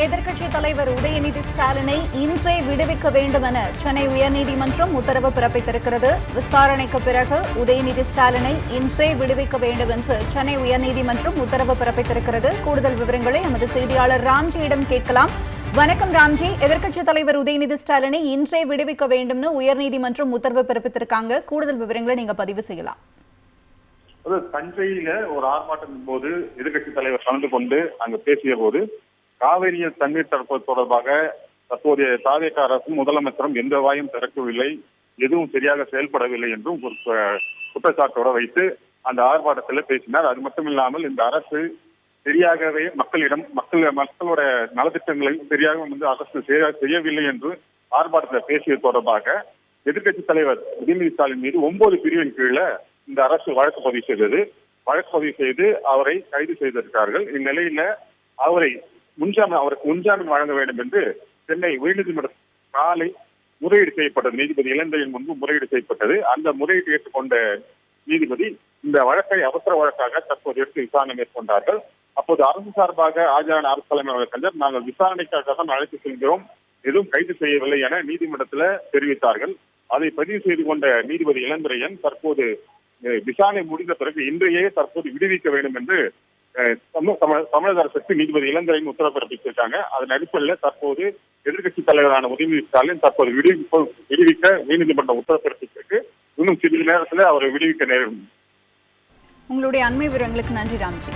எதிர்க்கட்சித் தலைவர் உதயநிதி ஸ்டாலினை இன்றே விடுவிக்க வேண்டும் என சென்னை உயர்நீதிமன்றம் உத்தரவு பிறப்பித்திருக்கிறது. விசாரணைக்கு பிறகு உதயநிதி ஸ்டாலினை இன்றே விடுவிக்க வேண்டும் என்று சென்னை உயர்நீதிமன்றம் உத்தரவு பிறப்பித்திருக்கிறது. கூடுதல் விவரங்களை எமது செய்தியாளர் ராம்ஜியிடம் கேட்கலாம். வணக்கம் ராம்ஜி. எதிர்க்கட்சித் தலைவர் உதயநிதி ஸ்டாலினை இன்றே விடுவிக்க வேண்டும்னு உயர்நீதிமன்றம் உத்தரவு பிறப்பித்திருக்காங்க. கூடுதல் விவரங்களை நீங்க பதிவு செய்யலாம். தஞ்சையில ஒரு ஆர்ப்பாட்டத்தின் போது எதிர்கட்சி தலைவர் கலந்து கொண்டு அங்கு பேசிய போது காவிரியில் தண்ணீர் திறப்பது தொடர்பாக தற்போதைய தாவேக அரசும் முதலமைச்சரும் எந்த வாயும் திறக்கவில்லை, எதுவும் சரியாக செயல்படவில்லை என்றும் ஒரு குற்றச்சாட்டோட வைத்து அந்த ஆர்ப்பாட்டத்தில் பேசினார். அது மட்டுமில்லாமல் இந்த அரசு சரியாகவே மக்களோட நலத்திட்டங்களை சரியாக அரசு செய்யவில்லை என்று ஆர்ப்பாட்டத்தில் பேசியது தொடர்பாக எதிர்கட்சி தலைவர் உதயநிதி ஸ்டாலின் மீது 9 பிரிவின் கீழே இந்த அரசு வழக்கு பதிவு செய்து அவரை கைது செய்திருக்கிறார்கள். இந்நிலையில அவருக்கு முன்ஜாமீன் வழங்க வேண்டும் என்று சென்னை உயர்நீதிமன்ற காலை முறையீடு செய்யப்பட்டது. நீதிபதி இளந்திரையன் முன்பு முறையீடு செய்யப்பட்டது. அந்த முறையீட்டை ஏற்றுக்கொண்ட நீதிபதி இந்த வழக்கை அவசர வழக்காக தற்போது எடுத்து விசாரணை மேற்கொண்டார்கள். அப்போது அரசு சார்பாக ஆஜரான அரசு தலைமை வழக்கறிஞர், நாங்கள் விசாரணைக்காக தான் அழைத்து செல்கிறோம், எதுவும் கைது செய்யவில்லை என நீதிமன்றத்தில் தெரிவித்தார்கள். அதை பதிவு செய்து கொண்ட நீதிபதி இளந்திரையன் தற்போது விசாரணை முடிந்த பிறகு இன்றையே விடுவிக்க வேண்டும் என்று தமிழக அரசுக்கு நீதிபதி இளந்திரையன் உத்தரவு பிறப்பித்திருக்காங்க. அதன் அடிப்படையில் தற்போது எதிர்கட்சி தலைவரான உதயநிதி ஸ்டாலின் தற்போது விடுவிக்க உயர்நீதிமன்றம் உத்தரவு பிறப்பித்திருக்கு. இன்னும் சிறிது நேரத்தில் அவரை விடுவிக்க நேரும். உங்களுடைய அண்மை விவரங்களுக்கு நன்றி ராம்ஜி.